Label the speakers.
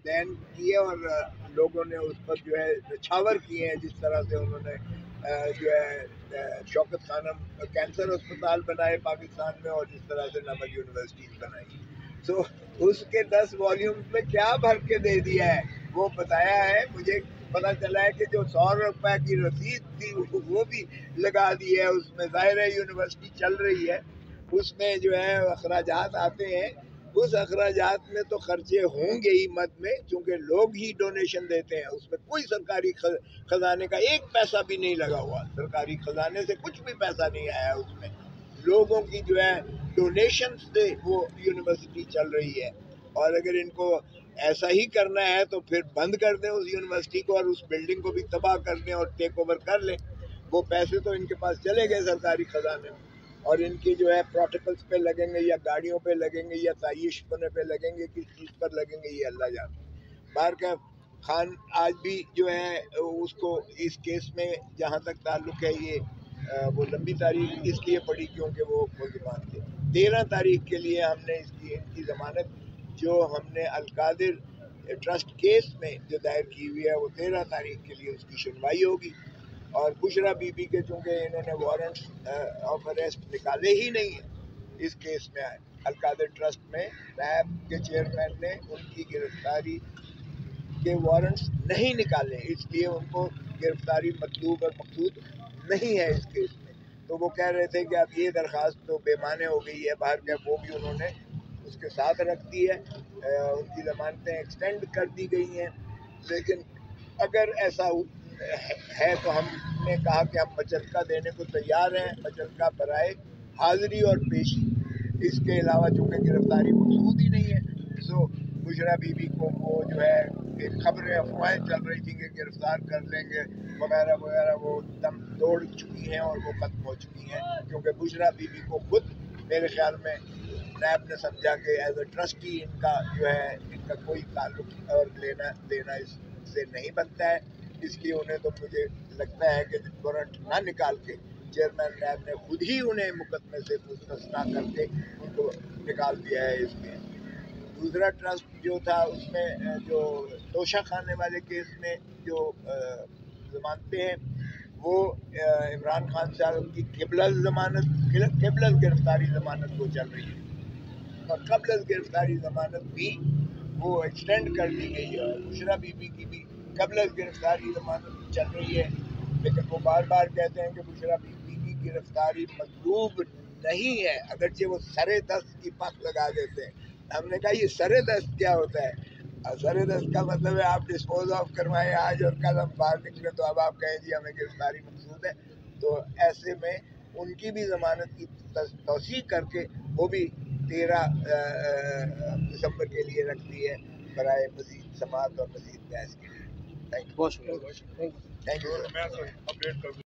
Speaker 1: والدین کیے اور لوگوں نے اس پر جو ہے نچھاور کیے ہیں، جس طرح سے انہوں نے جو ہے شوکت خانم کینسر اسپتال بنائے پاکستان میں، اور جس طرح سے نمک یونیورسٹیز بنائی. سو اس کے 10 والیومز میں کیا بھر کے دے دیا ہے وہ بتایا ہے. مجھے پتا چلا ہے کہ جو 100 روپے کی رسید تھی وہ بھی لگا دی ہے اس میں. ظاہر ہے یونیورسٹی چل رہی ہے، اس میں جو ہے اخراجات آتے ہیں، اس اخراجات میں تو خرچے ہوں گے ہی مد میں، چونکہ لوگ ہی ڈونیشن دیتے ہیں. اس میں کوئی سرکاری خزانے کا ایک پیسہ بھی نہیں لگا ہوا، سرکاری خزانے سے کچھ بھی پیسہ نہیں آیا. اس میں لوگوں کی جو ہے ڈونیشن سے وہ یونیورسٹی چل رہی ہے. اور اگر ان کو ایسا ہی کرنا ہے تو پھر بند کر دیں اس یونیورسٹی کو، اور اس بلڈنگ کو بھی تباہ کر دیں اور ٹیک اوور کر لیں. وہ پیسے تو ان کے پاس چلے گئے سرکاری خزانے میں، اور ان کی جو ہے پروٹوکولز پہ لگیں گے یا گاڑیوں پہ لگیں گے یا تعیش ہونے پہ لگیں گے، کس چیز پر لگیں گے یہ اللہ جانتا. بہرکیف خان آج بھی جو ہے اس کو اس کیس میں جہاں تک تعلق ہے، یہ وہ لمبی تاریخ اس لیے پڑی کیونکہ وہ ملزمان تھے. 13 تاریخ کے لیے ہم نے ان کی ضمانت جو ہم نے القادر ٹرسٹ کیس میں جو دائر کی ہوئی ہے وہ 13 تاریخ کے لیے اس کی سنوائی ہوگی. اور بشرا بی بی کے چونکہ انہوں نے وارنٹ آف اریسٹ نکالے ہی نہیں ہیں اس کیس میں، القادر ٹرسٹ میں نیب کے چیئرمین نے ان کی گرفتاری کے وارنٹس نہیں نکالے، اس لیے ان کو گرفتاری مطلوب اور مقصود نہیں ہے اس کیس میں. تو وہ کہہ رہے تھے کہ اب یہ درخواست تو بے معنی ہو گئی ہے. باہر کے وہ بھی انہوں نے اس کے ساتھ رکھ دی ہے، ان کی ضمانتیں ایکسٹینڈ کر دی گئی ہیں. لیکن اگر ایسا ہے تو ہم نے کہا کہ ہم مچلکا دینے کو تیار ہیں، مچلکا برائے حاضری اور پیشی. اس کے علاوہ چونکہ گرفتاری مقصود ہی نہیں ہے، سو بشرا بی بی کو وہ جو ہے خبریں افواہیں چل رہی تھیں کہ گرفتار کر لیں گے وغیرہ وغیرہ، وہ دم توڑ چکی ہیں اور وہ ختم ہو چکی ہیں. کیونکہ بشرا بی بی کو خود میرے خیال میں نیب نے سمجھا کہ ایز اے ٹرسٹی ان کا جو ہے ان کا کوئی تعلق اور لینا دینا اس سے نہیں بنتا ہے. اس لیے انہیں تو مجھے لگتا ہے کہ وارنٹ نہ نکال کے چیئرمین نیب نے خود ہی انہیں مقدمے سے مستثنا کر کے ان کو نکال دیا ہے اس میں. دوسرا ٹرسٹ جو تھا اس میں جو توشہ خانے والے کیس میں جو ضمانتیں ہیں وہ عمران خان صاحب کی قبل از گرفتاری ضمانت وہ چل رہی ہے، اور قبل از گرفتاری ضمانت بھی وہ ایکسٹینڈ کر دی گئی ہے. بشرا بی بی کی بھی قبل از گرفتاری ضمانت چل رہی ہے، لیکن وہ بار بار کہتے ہیں کہ بشرا بی بی کی گرفتاری مطلوب نہیں ہے، اگرچہ وہ سر دست کی پک لگا دیتے ہیں. ہم نے کہا یہ سر دست کیا ہوتا ہے؟ سر دست کا مطلب ہے آپ ڈسپوز آف کروائیں آج اور کل ہم باہر نکلے تو اب آپ کہیں جی ہمیں گرفتاری مقصود ہے. تو ایسے میں ان کی بھی ضمانت کی توسیع کر کے وہ بھی 13 دسمبر کے لیے رکھ دی ہے برائے مزید سماعت اور مزید بحث کے لیے. Thank you.